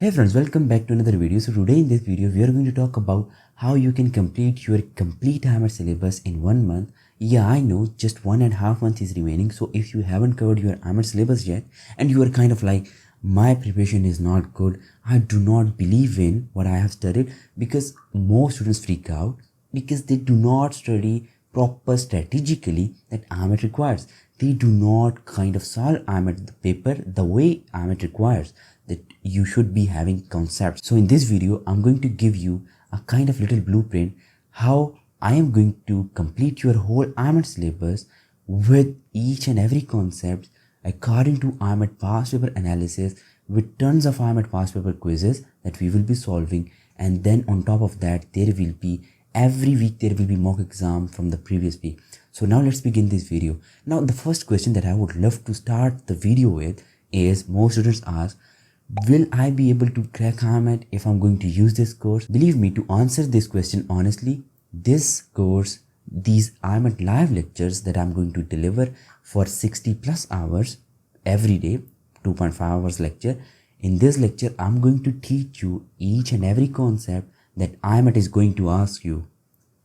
Hey friends, welcome back to another video. So today in this video, we are going to talk about how you can complete your complete IMAT syllabus in 1 month. Yeah, I know just 1.5 months is remaining. So if you haven't covered your IMAT syllabus yet and you are kind of like, my preparation is not good, I do not believe in what I have studied, because most students freak out because they do not study proper strategically that IMAT requires. They do not kind of solve IMAT paper the way IMAT requires, that you should be having concepts. So in this video, I'm going to give you a kind of little blueprint how I am going to complete your whole IMAT syllabus with each and every concept according to IMAT past paper analysis, with tons of IMAT past paper quizzes that we will be solving. And then on top of that, there will be every week there will be mock exam from the previous week. So now let's begin this video. Now the first question that I would love to start the video with is, most students ask, will I be able to crack IMAT if I'm going to use this course? Believe me, to answer this question honestly, this course, these IMAT live lectures that I'm going to deliver for 60 plus hours every day, 2.5 hours lecture. In this lecture, I'm going to teach you each and every concept that IMAT is going to ask you,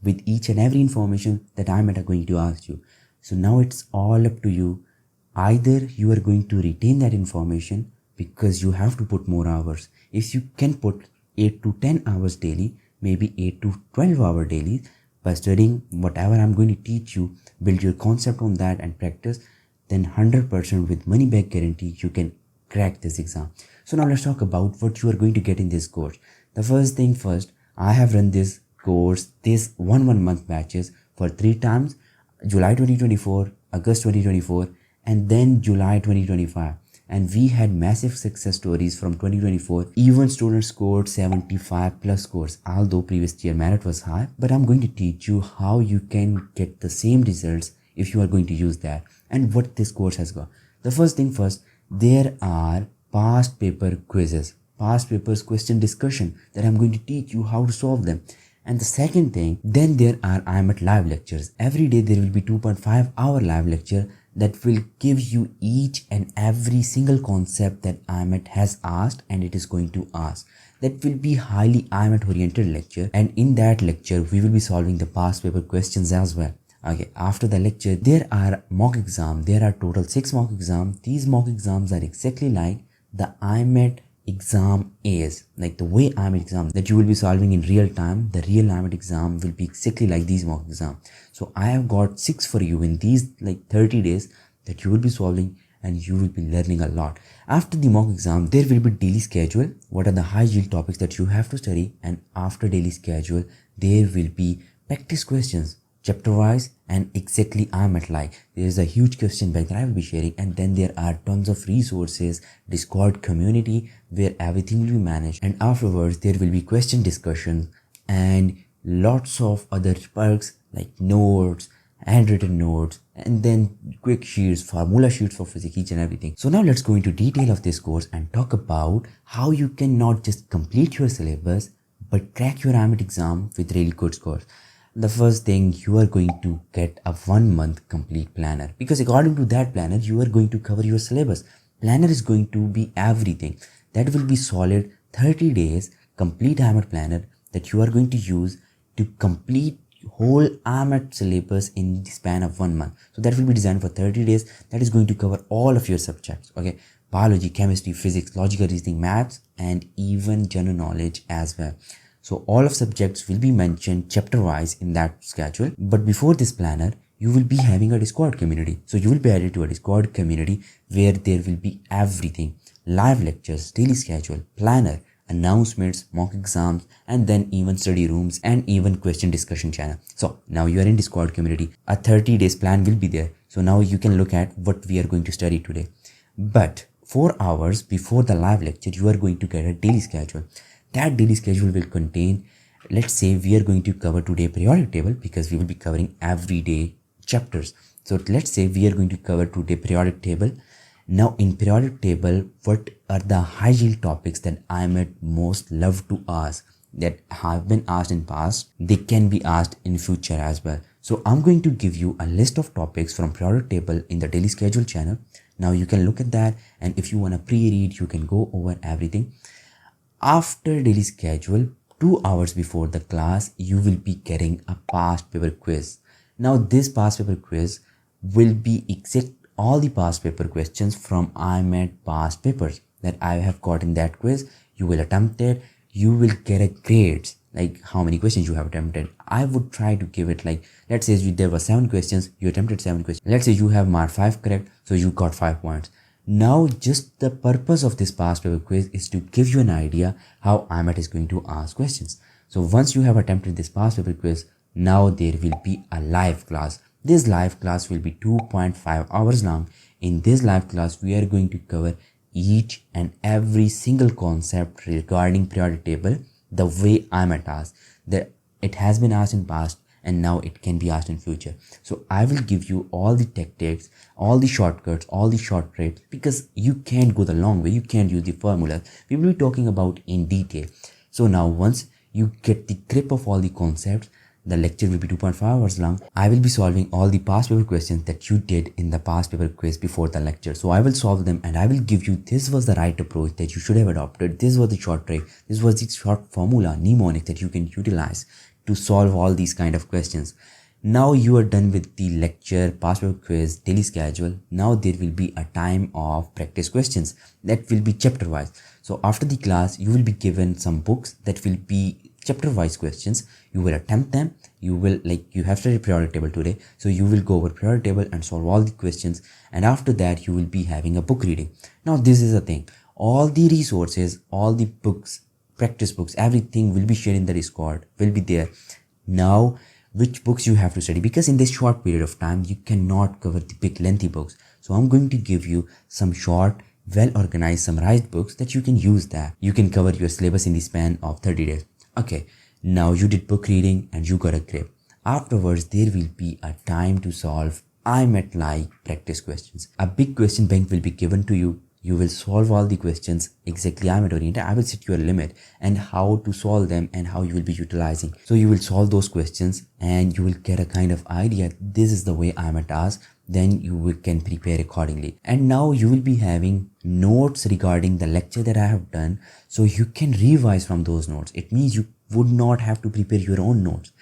with each and every information that IMAT are going to ask you. So now it's all up to you. Either you are going to retain that information, because you have to put more hours. If you can put 8 to 10 hours daily, maybe 8 to 12 hours daily, by studying whatever I'm going to teach you, build your concept on that and practice, then 100% with money back guarantee, you can crack this exam. So now let's talk about what you are going to get in this course. The first thing first, I have run this course, this 1 month batches for 3 times, July 2024, August 2024, and then July 2025. And we had massive success stories from 2024. Even students scored 75 plus scores, although previous year merit was high. But I'm going to teach you how you can get the same results if you are going to use that, and what this course has got. The first thing first, there are past paper quizzes, past papers question discussion that I'm going to teach you how to solve them. And the second thing, then there are IMAT live lectures. Every day there will be 2.5 hour live lecture that will give you each and every single concept that IMAT has asked and it is going to ask. That will be highly IMAT oriented lecture, and in that lecture we will be solving the past paper questions as well. Okay, after the lecture there are mock exam. There are total 6 mock exams. These mock exams are exactly like the IMAT exam is, like the way IMAT exam that you will be solving in real time. The real IMAT exam will be exactly like these mock exam. So I have got 6 for you in these like 30 days that you will be solving, and you will be learning a lot. After the mock exam, there will be daily schedule. What are the high yield topics that you have to study? And after daily schedule, there will be practice questions, chapter wise, and exactly IMAT like. There is a huge question bank that I will be sharing, and then there are tons of resources, Discord community where everything will be managed, and afterwards there will be question discussion and lots of other perks like notes, handwritten notes, and then quick sheets, formula sheets for physics, each and everything. So now let's go into detail of this course and talk about how you can not just complete your syllabus but crack your IMAT exam with really good scores. The first thing, you are going to get a 1 month complete planner, because according to that planner you are going to cover your syllabus. Planner is going to be everything. That will be solid 30 days complete IMAT planner that you are going to use to complete whole IMAT syllabus in the span of 1 month. So that will be designed for 30 days. That is going to cover all of your subjects. Okay, biology, chemistry, physics, logical reasoning, maths, and even general knowledge as well. So all of subjects will be mentioned chapter wise in that schedule. But before this planner, you will be having a Discord community. So you will be added to a Discord community where there will be everything: live lectures, daily schedule, planner, announcements, mock exams, and then even study rooms and even question discussion channel. So now you are in Discord community. A 30 days plan will be there. So now you can look at what we are going to study today. But 4 hours before the live lecture, you are going to get a daily schedule. That daily schedule will contain, let's say we are going to cover today periodic table, because we will be covering everyday chapters. So let's say we are going to cover today periodic table. Now in periodic table, what are the high yield topics that I might most love to ask, that have been asked in past, they can be asked in future as well. So I'm going to give you a list of topics from periodic table in the daily schedule channel. Now you can look at that, and if you want to pre-read, you can go over everything. After daily schedule, 2 hours before the class, you will be getting a past paper quiz. Now this past paper quiz will be exact all the past paper questions from IMAT past papers that I have got in that quiz. You will attempt it, you will get a grades like how many questions you have attempted. I would try to give it like, let's say there were 7 questions, you attempted 7 questions. Let's say you have marked 5 correct, so you got 5 points. Now just the purpose of this past paper quiz is to give you an idea how IMAT is going to ask questions. So once you have attempted this past paper quiz, now there will be a live class. This live class will be 2.5 hours long. In this live class, we are going to cover each and every single concept regarding periodic table the way IMAT asks. That it has been asked in past and now it can be asked in future. So I will give you all the tactics, all the shortcuts, all the shortcuts, because you can't go the long way. You can't use the formula. We will be talking about in detail. So now once you get the grip of all the concepts, the lecture will be 2.5 hours long. I will be solving all the past paper questions that you did in the past paper quiz before the lecture. So I will solve them and I will give you, this was the right approach that you should have adopted. This was the short trick. This was the short formula, mnemonic that you can utilize to solve all these kind of questions. Now you are done with the lecture, past paper quiz, daily schedule. Now there will be a time of practice questions that will be chapter wise. So after the class, you will be given some books that will be chapter wise questions. You will attempt them. You will, like, you have studied periodic table today, so you will go over periodic table and solve all the questions, and after that you will be having a book reading. Now this is the thing, all the resources, all the books, practice books, everything will be shared in the Discord, will be there. Now which books you have to study, because in this short period of time you cannot cover the big lengthy books. So I'm going to give you some short, well organized, summarized books that you can use, that you can cover your syllabus in the span of 30 days. Okay, now you did book reading and you got a grip. Afterwards, there will be a time to solve IMAT like practice questions. A big question bank will be given to you. You will solve all the questions exactly IMAT oriented. I will set you a limit and how to solve them and how you will be utilizing. So you will solve those questions and you will get a kind of idea. This is the way IMAT asks. Then you can prepare accordingly. And now you will be having notes regarding the lecture that I have done, so you can revise from those notes. It means you would not have to prepare your own notes.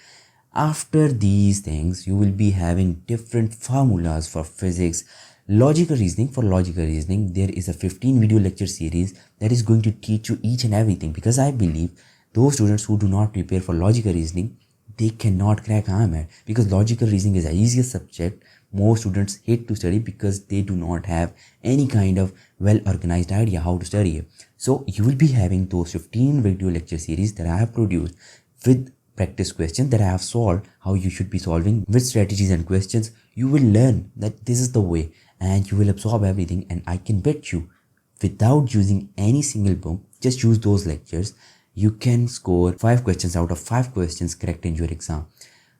After these things, you will be having different formulas for physics, logical reasoning. For logical reasoning, there is a 15 video lecture series that is going to teach you each and everything, because I believe those students who do not prepare for logical reasoning, they cannot crack IMAT, because logical reasoning is the easiest subject. Most students hate to study because they do not have any kind of well organized idea how to study it. So you will be having those 15 video lecture series that I have produced with practice questions that I have solved, how you should be solving with strategies and questions. You will learn that this is the way and you will absorb everything, and I can bet you, without using any single book, just use those lectures, you can score 5 questions out of 5 questions correct in your exam.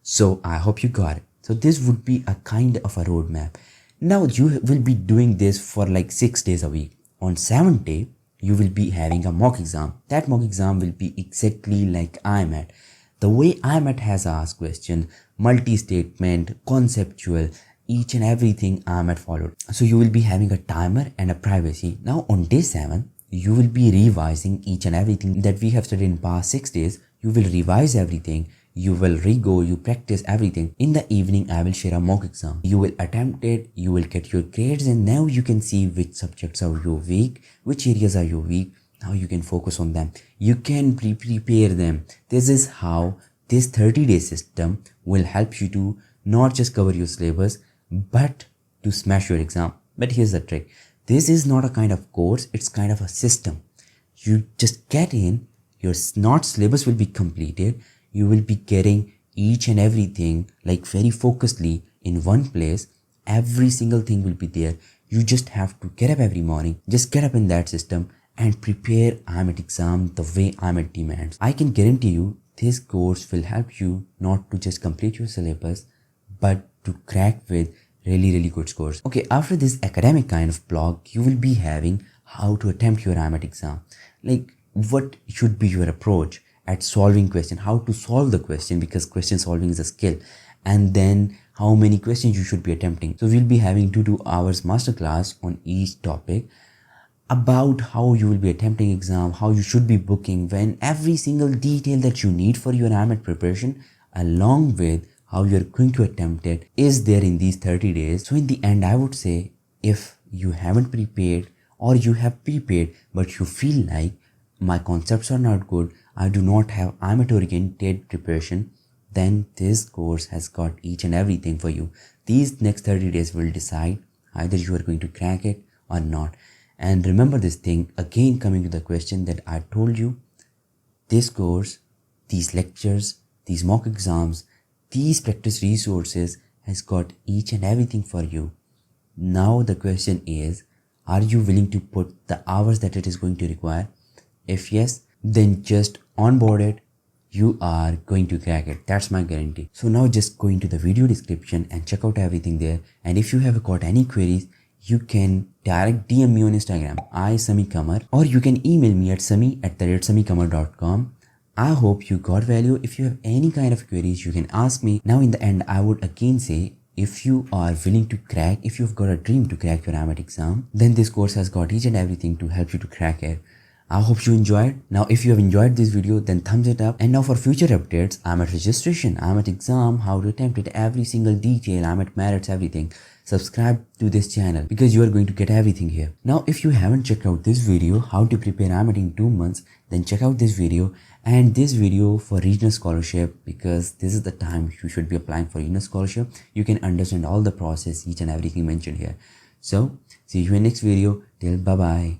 So I hope you got it. So this would be a kind of a roadmap. Now you will be doing this for like 6 days a week. On 7th day, you will be having a mock exam. That mock exam will be exactly like IMAT. The way IMAT has asked question, multi-statement, conceptual, each and everything IMAT followed. So you will be having a timer and a privacy. Now on day 7, you will be revising each and everything that we have studied in past 6 days. You will revise everything. You will re-go, you practice everything. In the evening, I will share a mock exam. You will attempt it, you will get your grades, and now you can see which subjects are you weak, which areas are you weak. Now you can focus on them. You can prepare them. This is how this 30-day system will help you to not just cover your syllabus, but to smash your exam. But here's the trick. This is not a kind of course, it's kind of a system. You just get in, your not syllabus will be completed. You will be getting each and everything like very focusedly in one place. Every single thing will be there. You just have to get up every morning. Just get up in that system and prepare IMAT exam the way IMAT demands. I can guarantee you this course will help you not to just complete your syllabus, but to crack with really good scores. Okay, after this academic kind of block, you will be having how to attempt your IMAT exam. Like what should be your approach at solving question, how to solve the question, because question solving is a skill, and then how many questions you should be attempting. So we'll be having 2 hours masterclass on each topic. about how you will be attempting exam, how you should be booking, when every single detail that you need for your IMAT preparation along with how you're going to attempt it is there in these 30 days. So in the end, I would say if you haven't prepared or you have prepared but you feel like my concepts are not good, I do not have IMAT oriented preparation, then this course has got each and everything for you. These next 30 days will decide either you are going to crack it or not. And remember this thing, again coming to the question that I told you, this course, these lectures, these mock exams, these practice resources has got each and everything for you. Now the question is, are you willing to put the hours that it is going to require? If yes, then just onboard it. You are going to crack it. That's my guarantee. So now just go into the video description and check out everything there. And if you have got any queries, you can direct DM me on Instagram, Sami Kamar, or you can email me at sami@samikamar.com. I hope you got value. If you have any kind of queries, you can ask me. Now in the end, I would again say, if you are willing to crack, if you've got a dream to crack your IMAT exam, then this course has got each and everything to help you to crack it. I hope you enjoyed. Now if you have enjoyed this video, then thumbs it up. And now for future updates, IMAT registration, IMAT exam, how to attempt it, every single detail, IMAT merits, everything, subscribe to this channel because you are going to get everything here. Now if you haven't checked out this video, how to prepare IMAT in 2 months, then check out this video and this video for regional scholarship, because this is the time you should be applying for regional scholarship. You can understand all the process, each and everything mentioned here. So see you in next video. Till bye bye.